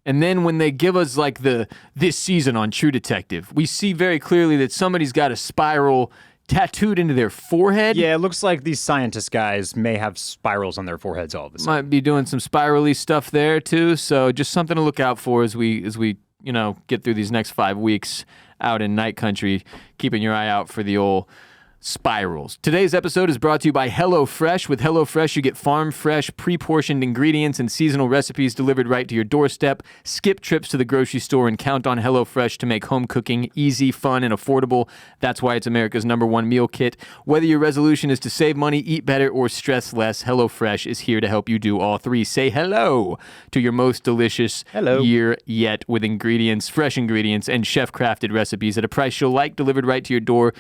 And then when they give us like this season on True Detective, we see very clearly that somebody's got a spiral tattooed into their forehead. Yeah, it looks like these scientist guys may have spirals on their foreheads all of a sudden. Might be doing some spirally stuff there too. So just something to look out for as we get through these next 5 weeks out in Night Country, keeping your eye out for the old spirals. Today's episode is brought to you by HelloFresh. With HelloFresh, you get farm-fresh, pre-portioned ingredients and seasonal recipes delivered right to your doorstep. Skip trips to the grocery store and count on HelloFresh to make home cooking easy, fun, and affordable. That's why it's America's #1 meal kit. Whether your resolution is to save money, eat better, or stress less, HelloFresh is here to help you do all 3. Say hello to your most delicious year yet with fresh ingredients, and chef-crafted recipes at a price you'll like, delivered right to your door.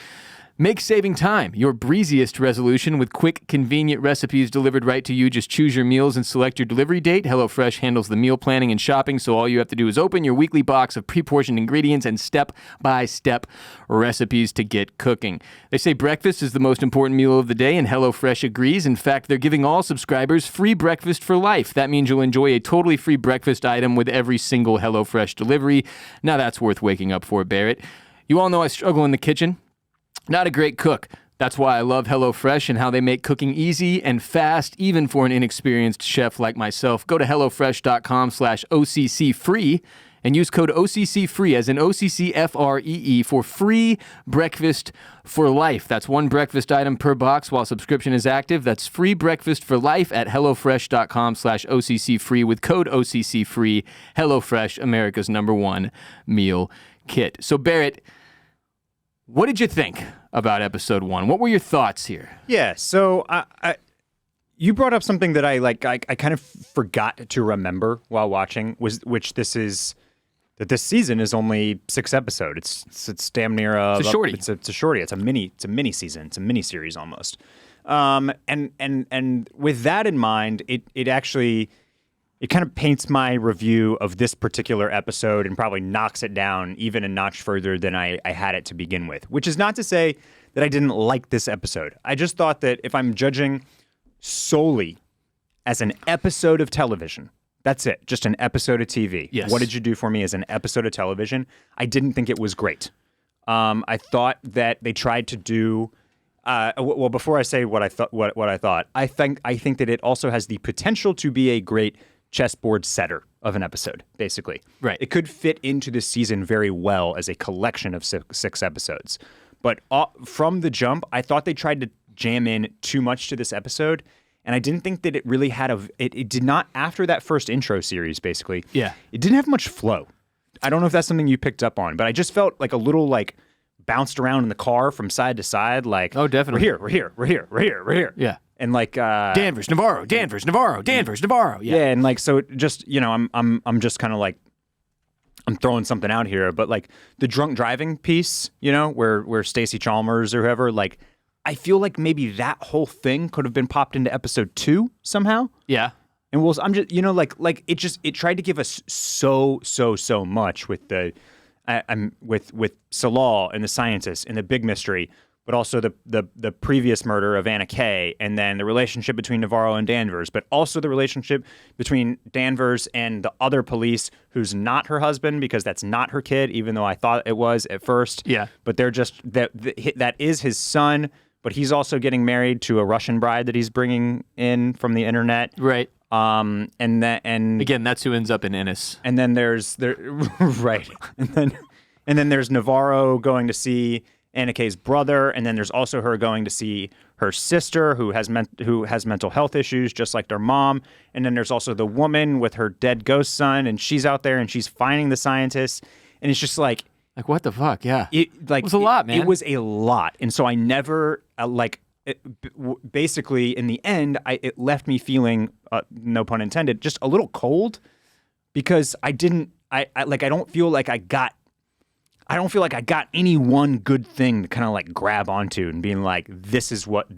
Make saving time your breeziest resolution with quick, convenient recipes delivered right to you. Just choose your meals and select your delivery date. HelloFresh handles the meal planning and shopping, so all you have to do is open your weekly box of pre-portioned ingredients and step-by-step recipes to get cooking. They say breakfast is the most important meal of the day, and HelloFresh agrees. In fact, they're giving all subscribers free breakfast for life. That means you'll enjoy a totally free breakfast item with every single HelloFresh delivery. Now that's worth waking up for, Barrett. You all know I struggle in the kitchen. Not a great cook, That's why I love HelloFresh and how they make cooking easy and fast, even for an inexperienced chef like myself. Go to HelloFresh.com/OCC-free and use code OCC-FREE as in OCCFREE for free breakfast for life. That's one breakfast item per box while subscription is active. That's free breakfast for life at HelloFresh.com/OCC-FREE with code OCC-FREE. HelloFresh, America's #1 meal kit. So Barrett, what did you think about episode 1? What were your thoughts here? Yeah, so you brought up something that I kind of forgot to remember while watching, that this season is only 6 episodes. It's damn near it's a shorty. It's a shorty. It's a mini season. It's a mini series almost. And with that in mind, it actually kind of paints my review of this particular episode and probably knocks it down even a notch further than I had it to begin with, which is not to say that I didn't like this episode. I just thought that if I'm judging solely as an episode of television, that's it, just an episode of TV. Yes. What did you do for me as an episode of television? I didn't think it was great. I thought that they tried to do well, before I say what I thought, I think that it also has the potential to be a great chessboard setter of an episode, basically. Right. It could fit into this season very well as a collection of 6 episodes. But from the jump, I thought they tried to jam in too much to this episode, and I didn't think that it really had it did not, after that first intro series, basically, Yeah. it didn't have much flow. I don't know if that's something you picked up on, but I just felt like a little bounced around in the car from side to side, like, Oh, definitely. we're here. Yeah. And Danvers, Navarro. Yeah. yeah, and so just, I'm just kind of I'm throwing something out here, but the drunk driving piece, where Stacey Chalmers or whoever, I feel like maybe that whole thing could have been popped into episode 2 somehow. Yeah. And I'm just, it tried to give us so much with with Salal and the scientist and the big mystery, but also the previous murder of Anna Kay, and then the relationship between Navarro and Danvers, but also the relationship between Danvers and the other police who's not her husband, because that's not her kid, even though I thought it was at first. Yeah. But they're just, that is his son, but he's also getting married to a Russian bride that he's bringing in from the internet. Right. And Again, that's who ends up in Ennis. and then there's right, and then there's Navarro going to see Anna Kay's brother, and then there's also her going to see her sister who has mental health issues, just like their mom. And then there's also the woman with her dead ghost son, and she's out there and she's finding the scientists, and it's just What the fuck? Yeah. it was a lot, man. It was a lot, and so I never basically in the end, it left me feeling, no pun intended, just a little cold, because I don't feel like I got any one good thing to kind of grab onto and being like, this is what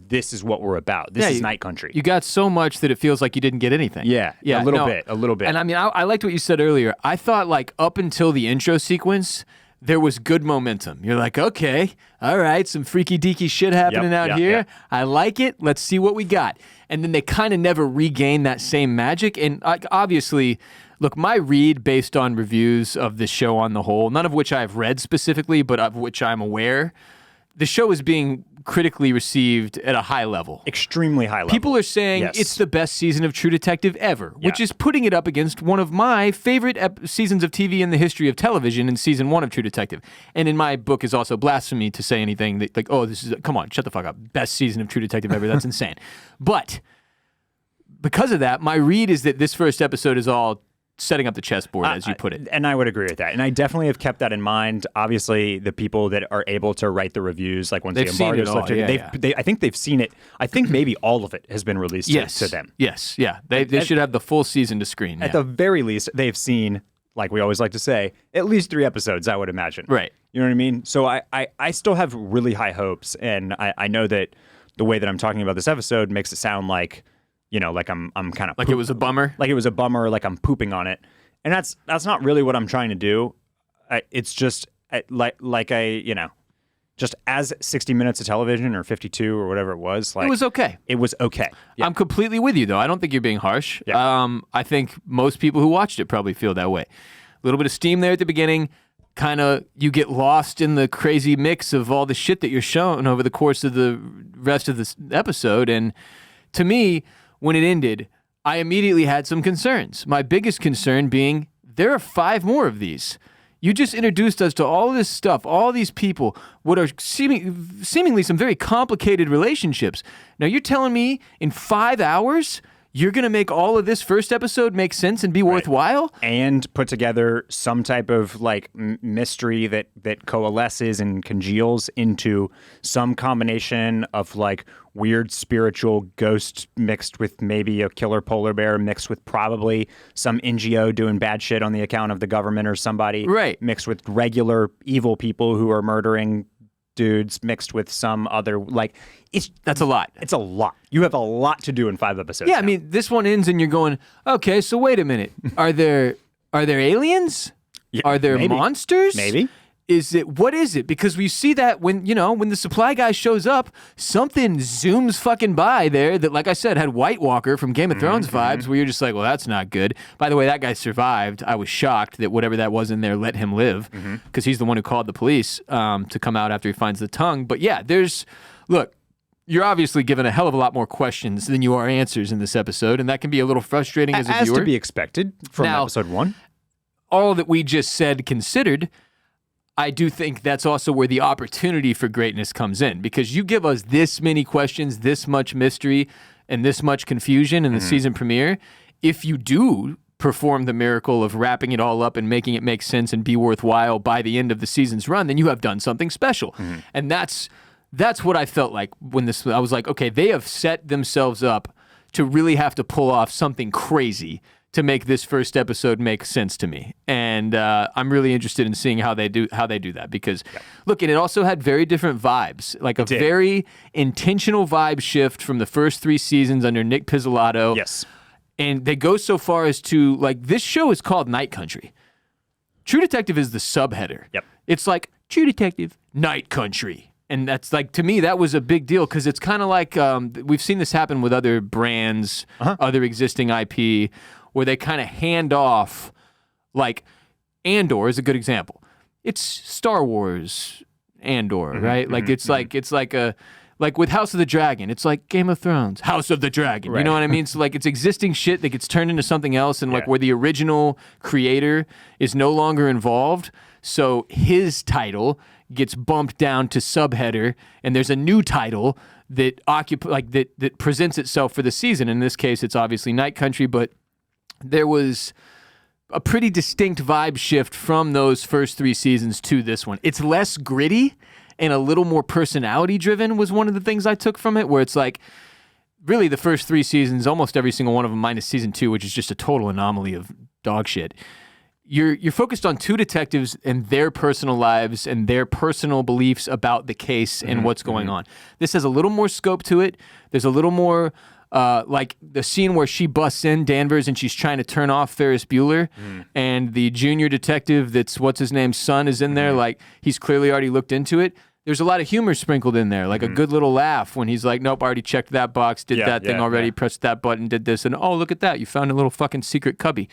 we're about. This is Night Country. You got so much that it feels like you didn't get anything. Yeah, a little bit. And I mean, I liked what you said earlier. I thought up until the intro sequence, there was good momentum. You're like, okay, all right, some freaky deaky shit happening out here. Yep. I like it. Let's see what we got. And then they kind of never regain that same magic. And obviously, look, my read based on reviews of the show on the whole, none of which I've read specifically, but of which I'm aware, the show is being critically received at a high level. Extremely high level. People are saying Yes. it's the best season of True Detective ever, which is putting it up against one of my favorite seasons of TV in the history of television in season 1 of True Detective. And in my book is also blasphemy to say anything that, come on, shut the fuck up. Best season of True Detective ever. That's insane. But because of that, my read is that this first episode is all setting up the chessboard, as you put it. And I would agree with that. And I definitely have kept that in mind. Obviously, the people that are able to write the reviews, once They've the seen embargo's it all, lifted, I think they've seen it. I think maybe all of it has been released to them. Yes, yeah. They should have the full season to screen. At the very least, they've seen, like we always like to say, at least 3 episodes, I would imagine. Right. You know what I mean? So I still have really high hopes, and I know that the way that I'm talking about this episode makes it sound like, I'm kind of... it was a bummer? Like it was a bummer, like I'm pooping on it. And that's not really what I'm trying to do. It's just just as 60 minutes of television or 52 or whatever it was. It was okay. It was okay. Yeah. I'm completely with you, though. I don't think you're being harsh. Yeah. I think most people who watched it probably feel that way. A little bit of steam there at the beginning. kind of you get lost in the crazy mix of all the shit that you're shown over the course of the rest of this episode. And to me, when it ended, I immediately had some concerns. My biggest concern being there are 5 more of these. You just introduced us to all this stuff, all these people, what are seemingly some very complicated relationships. Now you're telling me in 5 hours, you're going to make all of this first episode make sense and be worthwhile? And put together some type of like mystery that coalesces and congeals into some combination of like weird spiritual ghost mixed with maybe a killer polar bear mixed with probably some NGO doing bad shit on the account of the government or somebody. Right. Mixed with regular evil people who are murdering dudes mixed with some other like that's a lot. It's a lot. You have a lot to do in 5 episodes. Yeah, now. I mean, this one ends and you're going, okay, so wait a minute. Are there aliens? Yeah, Are there maybe. monsters? Maybe. What is it? Because we see that when the supply guy shows up, something zooms fucking by there that, like I said, had White Walker from Game of Thrones vibes where you're just like, well, that's not good. By the way, that guy survived. I was shocked that whatever that was in there let him live because he's the one who called the police to come out after he finds the tongue. But yeah, look, you're obviously given a hell of a lot more questions than you are answers in this episode, and that can be a little frustrating as a viewer. As to be expected from Now, episode 1. All that we just said considered, I do think that's also where the opportunity for greatness comes in, because you give us this many questions, this much mystery, and this much confusion in the season premiere. If you do perform the miracle of wrapping it all up and making it make sense and be worthwhile by the end of the season's run, then you have done something special. And that's what I felt like when I was like, okay, they have set themselves up to really have to pull off something crazy to make this first episode make sense to me. And I'm really interested in seeing how they do that, because look, and it also had very different vibes, like a very intentional vibe shift from the first 3 seasons under Nick Pizzolatto. Yes. And they go so far as to, like, this show is called Night Country. True Detective is the subheader. Yep. It's like True Detective, Night Country. And that's like, to me, that was a big deal, because it's kind of like we've seen this happen with other brands, other existing IP, where they kind of hand off, like Andor is a good example. It's Star Wars Andor, right? Like it's like with House of the Dragon, it's like Game of Thrones, House of the Dragon. Right. You know what I mean? So like it's existing shit that gets turned into something else, and like where the original creator is no longer involved, so his title gets bumped down to subheader, and there's a new title that that presents itself for the season. In this case, it's obviously Night Country, but there was a pretty distinct vibe shift from those first 3 seasons to this one. It's less gritty and a little more personality driven was one of the things I took from it, where it's like, really the first 3 seasons, almost every single one of them minus season 2, which is just a total anomaly of dog shit. You're focused on 2 detectives and their personal lives and their personal beliefs about the case and what's going on. This has a little more scope to it. There's a little more like the scene where she busts in Danvers and she's trying to turn off Ferris Bueller, and the junior detective that's what's his name's son is in there. Like, he's clearly already looked into it. There's a lot of humor sprinkled in there, like a good little laugh when he's like, nope, I already checked that box, did that thing already, pressed that button, did this, and oh, look at that, you found a little fucking secret cubby.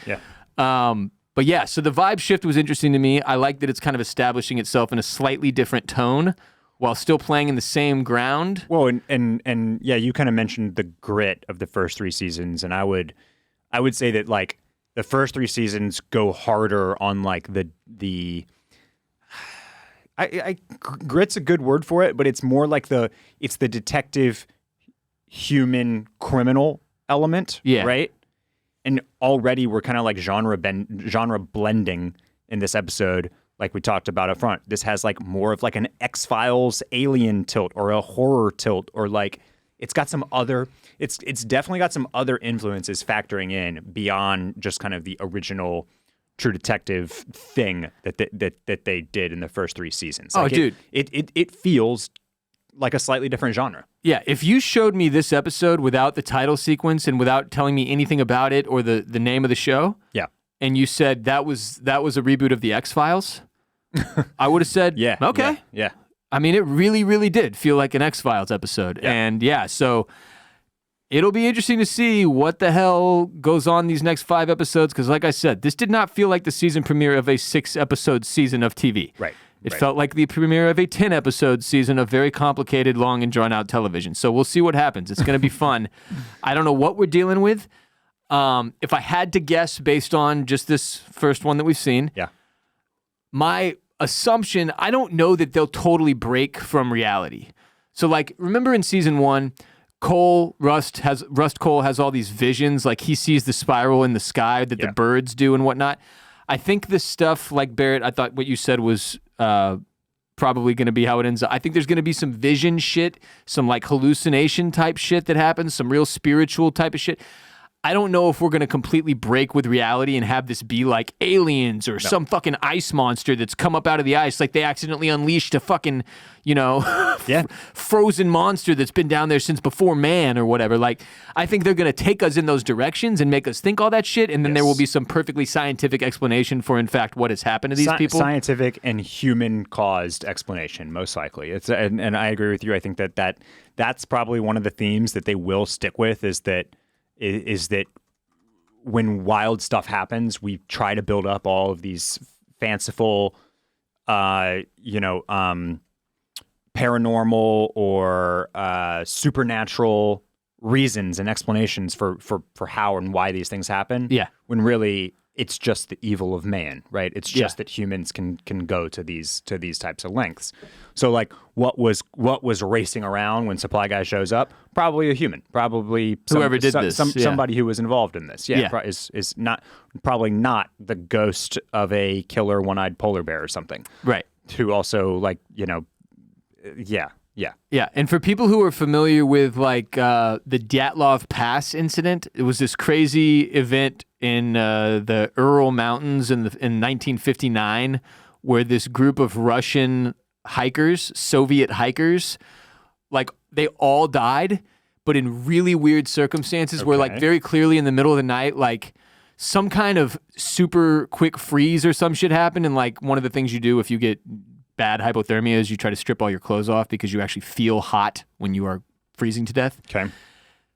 But yeah, so the vibe shift was interesting to me. I like that it's kind of establishing itself in a slightly different tone while still playing in the same ground. Well, and yeah, you kind of mentioned the grit of the first 3 seasons, and I would say that like the first 3 seasons go harder on like the grit's a good word for it, but it's more like it's the detective human criminal element, right? And already we're kind of like genre blending in this episode, like we talked about up front. This has like more of like an X-Files alien tilt or a horror tilt, or like it's got some other, it's definitely got some other influences factoring in beyond just kind of the original True Detective thing that they did in the first 3 seasons. Like dude. It feels like a slightly different genre. Yeah, if you showed me this episode without the title sequence and without telling me anything about it or the name of the show, and you said that was a reboot of the X-Files, I would have said, okay. Yeah. I mean, it really, really did feel like an X-Files episode. Yeah. And yeah, so It'll be interesting to see what the hell goes on these next 5 episodes, because like I said, this did not feel like the season premiere of a 6-episode season of TV. Right. It felt like the premiere of a 10-episode season of very complicated, long, and drawn-out television. So we'll see what happens. It's going to be fun. I don't know what we're dealing with. If I had to guess based on just this first one that we've seen, my assumption, I don't know that they'll totally break from reality. So like, remember in season 1, Rust Cole has all these visions, like he sees the spiral in the sky that the birds do and whatnot. I think this stuff, like Barrett, I thought what you said was probably going to be how it ends up. I think there's going to be some vision shit, some like hallucination type shit that happens, some real spiritual type of shit. I don't know if we're going to completely break with reality and have this be like aliens or some fucking ice monster that's come up out of the ice, like they accidentally unleashed a fucking, frozen monster that's been down there since before man or whatever. Like, I think they're going to take us in those directions and make us think all that shit, and then there will be some perfectly scientific explanation for, in fact, what has happened to these people. Scientific and human-caused explanation, most likely. And I agree with you. I think that's probably one of the themes that they will stick with is that when wild stuff happens, we try to build up all of these fanciful, paranormal or supernatural reasons and explanations for how and why these things happen. Yeah. When really it's just the evil of man, right? It's just that humans can go to these types of lengths. So like what was racing around when Supply Guy shows up? Probably a human. Probably somebody who was involved in this. Is not probably not the ghost of a killer one-eyed polar bear or something. Right. Who also Yeah, and for people who are familiar with like the Dyatlov Pass incident, it was this crazy event in the Ural Mountains in 1959 where this group of Russian hikers, Soviet hikers, like they all died, but in really weird circumstances where like very clearly in the middle of the night, like some kind of super quick freeze or some shit happened, and like one of the things you do if you get bad hypothermia is you try to strip all your clothes off because you actually feel hot when you are freezing to death. Okay.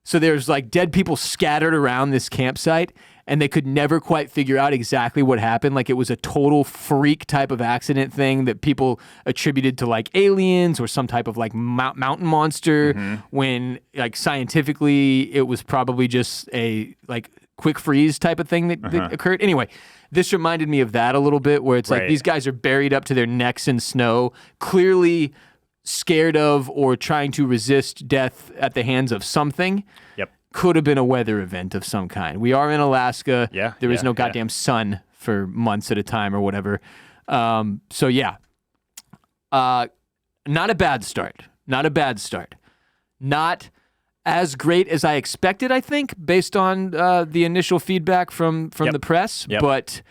So there's like dead people scattered around this campsite, and they could never quite figure out exactly what happened. Like it was a total freak type of accident thing that people attributed to like aliens or some type of like mountain monster, when like scientifically it was probably just a like quick freeze type of thing that occurred. Anyway, this reminded me of that a little bit, where it's like these guys are buried up to their necks in snow, clearly scared of or trying to resist death at the hands of something. Yep. Could have been a weather event of some kind. We are in Alaska. Yeah. There is no goddamn sun for months at a time or whatever. So yeah. Not a bad start. Not a bad start. Not as great as I expected, I think, based on the initial feedback from the press. Yep. But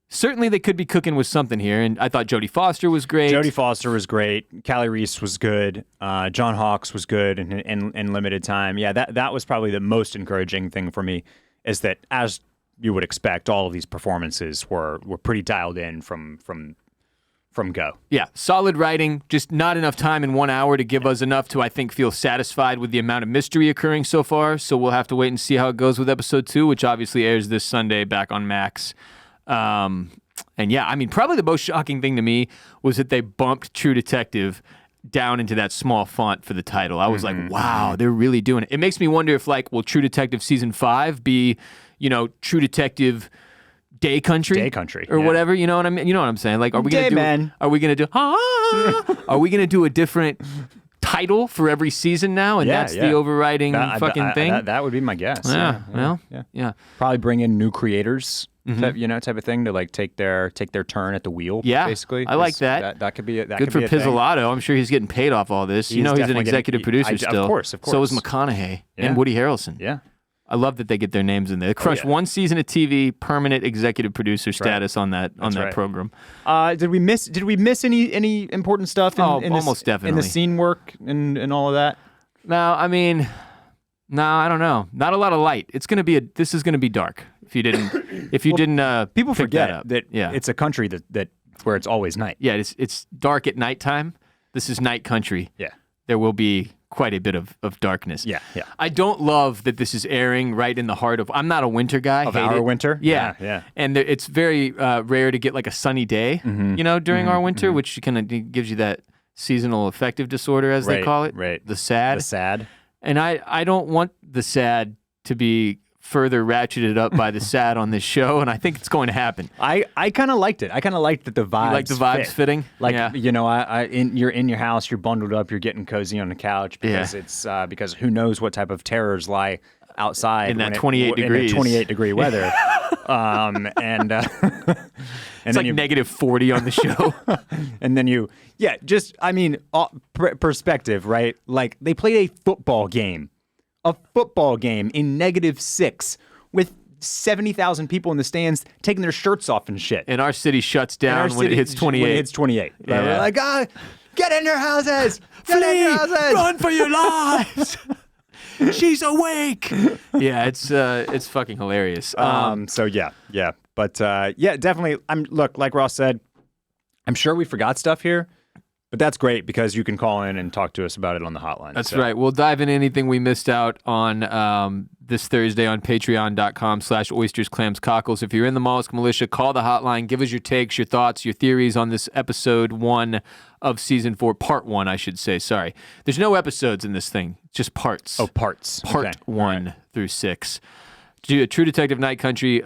certainly they could be cooking with something here. And I thought Jodie Foster was great. Jodie Foster was great. Callie Reese was good. John Hawkes was good in limited time. Yeah, that was probably the most encouraging thing for me, is that, as you would expect, all of these performances were pretty dialed in from go. Yeah, solid writing, just not enough time in 1 hour to give us enough to, I think, feel satisfied with the amount of mystery occurring so far. So we'll have to wait and see how it goes with episode 2, which obviously airs this Sunday back on Max. And yeah, I mean, probably the most shocking thing to me was that they bumped True Detective down into that small font for the title. I was like, wow, they're really doing it. It makes me wonder if, like, will True Detective Season 5 be, True Detective Day Country or whatever, you know what I mean? You know what I'm saying? Like, are we gonna do a different title for every season now, and that's the overriding thing? That would be my guess. Yeah. Probably bring in new creators, type of thing, to like take their turn at the wheel. Yeah, basically. I like that. That could be it. Good for Pizzolatto. I'm sure he's getting paid off all this. He's an executive producer still. Of course. So is McConaughey and Woody Harrelson. Yeah. I love that they get their names in there. They crushed one season of TV, permanent executive producer status on that program. Did we miss any important stuff? Almost definitely in the scene work and all of that. No, I mean, I don't know. Not a lot of light. This is gonna be dark. If you didn't, people forget that it's a country that where it's always night. Yeah, it's dark at nighttime. This is night country. Yeah. there will be quite a bit of darkness. Yeah. I don't love that this is airing right in the heart of. I'm not a winter guy. Of hate our it. winter? Yeah. And it's very rare to get like a sunny day, during our winter, which kind of gives you that seasonal affective disorder, as they call it. Right. The sad. The sad. And I don't want the sad to be further ratcheted up by the sad on this show, and I think it's going to happen. I kind of liked it. I kind of liked that the vibes. You like the vibes fitting? Like, yeah. you're in your house, you're bundled up, you're getting cozy on the couch because it's because who knows what type of terrors lie outside in that 28 degrees, in that 28 degree weather. And it's like negative 40 on the show. And then perspective, right? Like they played a football game in -6 with 70,000 people in the stands taking their shirts off and shit. And our city shuts down when it hits 28. When it hits 28. Yeah. We're like, get in your houses! Get in your houses! Run for your lives! She's awake! Yeah, it's fucking hilarious. So yeah. But definitely. Look, like Ross said, I'm sure we forgot stuff here. But that's great because you can call in and talk to us about it on the hotline. That's right. We'll dive into anything we missed out on this Thursday on patreon.com/oysters, clams, cockles. If you're in the Mollusk Militia, call the hotline. Give us your takes, your thoughts, your theories on this episode 1 of season 4, part 1, I should say. Sorry. There's no episodes in this thing, just parts. Oh, parts. Part 1 through 6. True Detective Night Country,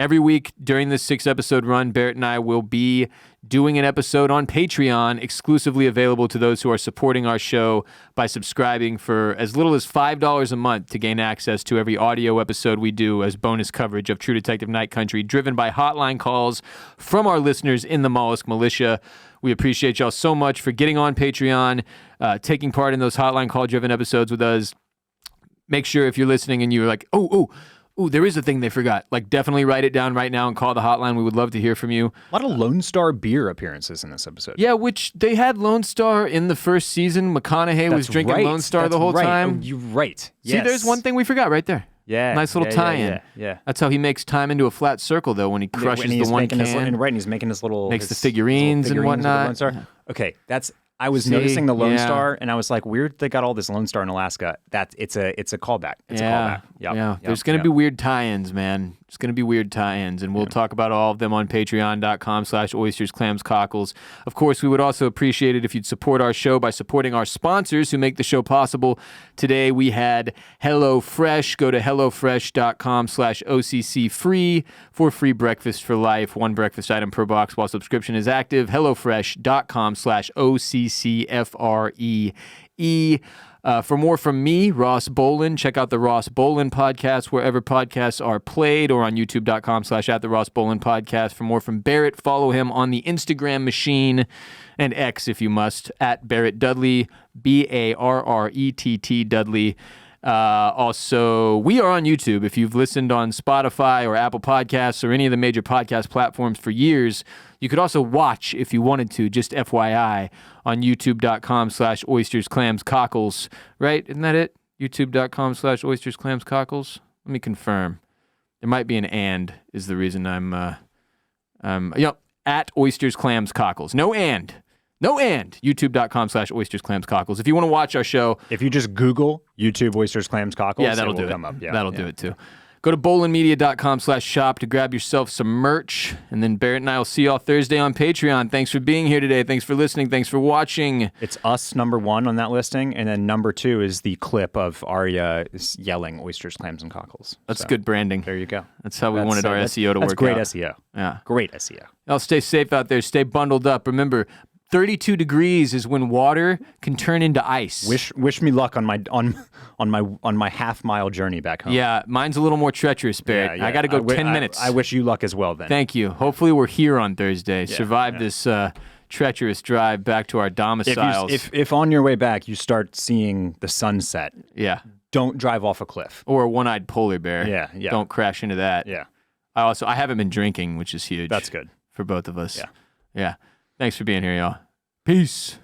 every week during this 6-episode run, Barrett and I will be doing an episode on Patreon, exclusively available to those who are supporting our show by subscribing for as little as $5 a month to gain access to every audio episode we do as bonus coverage of True Detective Night Country, driven by hotline calls from our listeners in the Mollusk Militia. We appreciate y'all so much for getting on Patreon, taking part in those hotline call-driven episodes with us. Make sure if you're listening and you're like, Ooh, there is a thing they forgot. Like, definitely write it down right now and call the hotline. We would love to hear from you. A lot of Lone Star beer appearances in this episode. Yeah, which they had Lone Star in the first season. McConaughey was drinking Lone Star the whole time. Oh, you're right. Yes. See, there's one thing we forgot right there. Yeah. Nice little tie-in. Yeah. That's how he makes time into a flat circle, though, when he crushes the one can. And he's making his little... Makes the figurines and whatnot. Lone Star. Okay, I was noticing the Lone Star, and I was like, weird they got all this Lone Star in Alaska. It's a callback. It's a callback. Yep. There's going to be weird tie-ins, man. It's going to be weird tie-ins, and we'll talk about all of them on patreon.com/oysters, clams, cockles. Of course, we would also appreciate it if you'd support our show by supporting our sponsors who make the show possible. Today, we had HelloFresh. Go to hellofresh.com/OCC free for free breakfast for life. 1 breakfast item per box while subscription is active. hellofresh.com/OCCFREE. For more from me, Ross Bolin, check out the Ross Bolin podcast wherever podcasts are played, or on youtube.com/@the-Ross-Bolin-podcast. For more from Barrett, follow him on the Instagram machine and X if you must, @Barrett Dudley, BARRETT Dudley. Also, we are on YouTube. If you've listened on Spotify or Apple Podcasts or any of the major podcast platforms for years, you could also watch if you wanted to, just FYI, on youtube.com/oysters, clams, cockles. Right? Isn't that it? youtube.com/oysters, clams, cockles. Let me confirm. There might be an "and" is the reason I'm at oysters, clams, cockles. No and. youtube.com/oysters, clams, cockles. If you want to watch our show, if you just Google YouTube oysters, clams, cockles, that'll do it. Come up. That'll do it too. Go to bolinmedia.com/shop to grab yourself some merch. And then Barrett and I will see y'all Thursday on Patreon. Thanks for being here today. Thanks for listening. Thanks for watching. It's us, number 1 on that listing. And then number 2 is the clip of Arya yelling oysters, clams, and cockles. That's good branding. There you go. That's how we wanted our SEO to work out. That's great SEO. Yeah. Great SEO. Y'all stay safe out there. Stay bundled up. Remember, 32 degrees is when water can turn into ice. Wish me luck on my half-mile journey back home. Yeah, mine's a little more treacherous, Barrett. Yeah. I got to go 10 minutes. I wish you luck as well then. Thank you. Hopefully we're here on Thursday. Survive this treacherous drive back to our domiciles. If on your way back you start seeing the sunset, don't drive off a cliff. Or a one-eyed polar bear. Yeah. Don't crash into that. Yeah. I haven't been drinking, which is huge. That's good. For both of us. Yeah. Thanks for being here, y'all. Peace.